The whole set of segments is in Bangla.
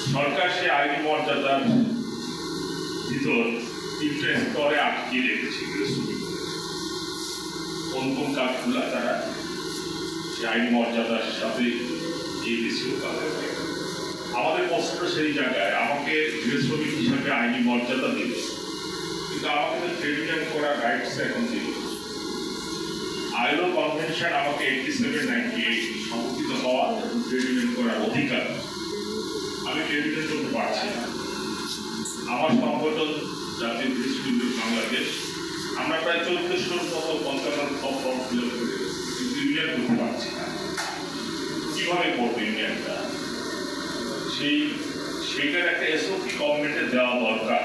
সরকার সে আইনি মর্যাদার ভিতর তিনটা স্তরে আটকে রেখেছে শ্রমিকদের। কোন কোন কাজগুলো তারা সে আইনি মর্যাদার সাথে দিয়ে দিয়েছিল তাদের। আমাদের প্রশ্ন সেই জায়গায়, আমাকে গৃহ শ্রমিক হিসাবে আইনি মর্যাদা দিল, কিন্তু আমাকে তো ট্রেড ইউনিয়ন করার রাইটস এখন দিল। আইলো কনভেনশন আমাকে 87-98 সমর্থিত হওয়া ট্রেড ইউনিয়ন করার অধিকার, আমি ট্রেড ইউনিয়ন করতে পারছি না। আমার সংগঠন জাতীয় কৃষি ইউনিয়ন বাংলাদেশ, আমরা প্রায় 1400 মতো 55 ফর্ম ফিল আপ করে কিন্তু ইউনিয়ন করতে পারছি না। কীভাবে করবো ইউনিয়নটা? সেইটার একটা এসওপি গভর্নমেন্টের দেওয়া দরকার।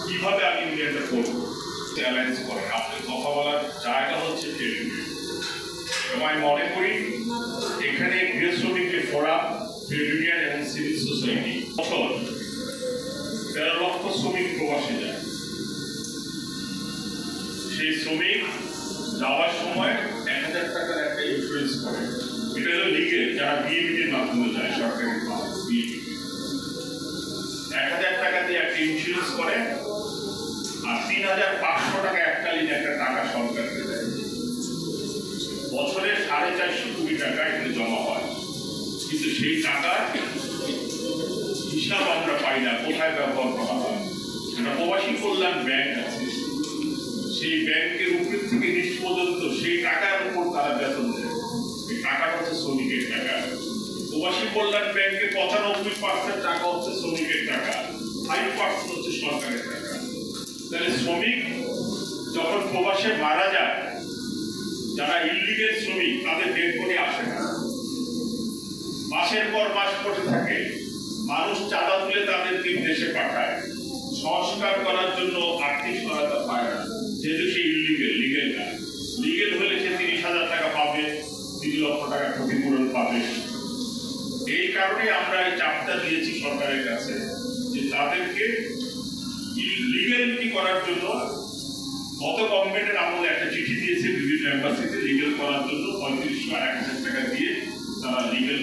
কীভাবে আমি ইউনিয়নটা করবো? অ্যালায়েন্স করেন, আপনার কথা বলার জায়গা হচ্ছে ট্রেড ইউনিয়ন। এবং আমি মনে করি এখানে গৃহ শ্রমিকের ফোরাম, ট্রেড ইউনিয়ন এবং সিভিল সোসাইটি 13 লক্ষ শ্রমিক প্রবাসে যায়। সেই শ্রমিক যাওয়ার সময় 1000 টাকার একটা ইন্স্যুরেন্স করে। এটা হলো লিগেল, যারা বিএপির মাধ্যমে যায়, সরকারি বিএপি 1000 টাকা দিয়ে একটা ইন্স্যুরেন্স করে, আর 3500 টাকা এককালীন একটা টাকা সরকারকে দেয়। বছরে 450 কোটি টাকা এখানে জমা হয়, কিন্তু সেই টাকার হিসাব আমরা পাই না, কোথায় ব্যবহার করা হয়। একটা প্রবাসী কল্যাণ ব্যাংক আছে, সেই ব্যাংকের উপর থেকে নিচ পর্যন্ত সেই টাকার উপর তারা বেতন দেয়। এই টাকাটা হচ্ছে শ্রমিকের টাকা। প্রবাসী কল্যাণ ব্যাংকে 95% টাকা হচ্ছে শ্রমিকের টাকা, 5% হচ্ছে সরকারের টাকা। তাহলে শ্রমিক যখন প্রবাসে মারা যায়, যারা ইলিগেল শ্রমিক, তাদের ডেড বডি আসে না, মাসের পর মাস পড়ে থাকে। মানুষ চাঁদা তুলে তাদেরকে দেশে পাঠায়, সংস্কার করার জন্য আর্থিক সহায়তা পায় না, যেহেতু সে ইলিগেল। লিগেল না, লিগেল হলে সে 30,000 টাকা পাবে, 3 লক্ষ টাকা ক্ষতিপূরণ পাবে। এই কারণে আমরা এই চাপটা দিয়েছি সরকারের কাছে যে তাদেরকে লিগেলিটি করার জন্য। গত গভর্নমেন্টের আমলে একটা চিঠি দিয়েছে বিভিন্ন এম্বাসিতে, লিগেল করার জন্য 3500 আর 1000 টাকা দিয়ে তারা লিগেল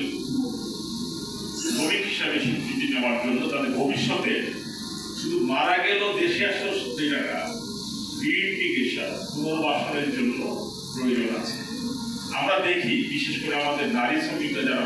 শ্রমিক হিসাবে স্বীকৃতি নেওয়ার জন্য তাদের ভবিষ্যতে শুধু মারা গেলেও দেশে আসলেও সত্যি টাকা রিইন্টিগ্রেশন, পুনর্বাসনের জন্য প্রয়োজন আছে। আমরা দেখি বিশেষ করে আমাদের নারী শ্রমিকরা যারা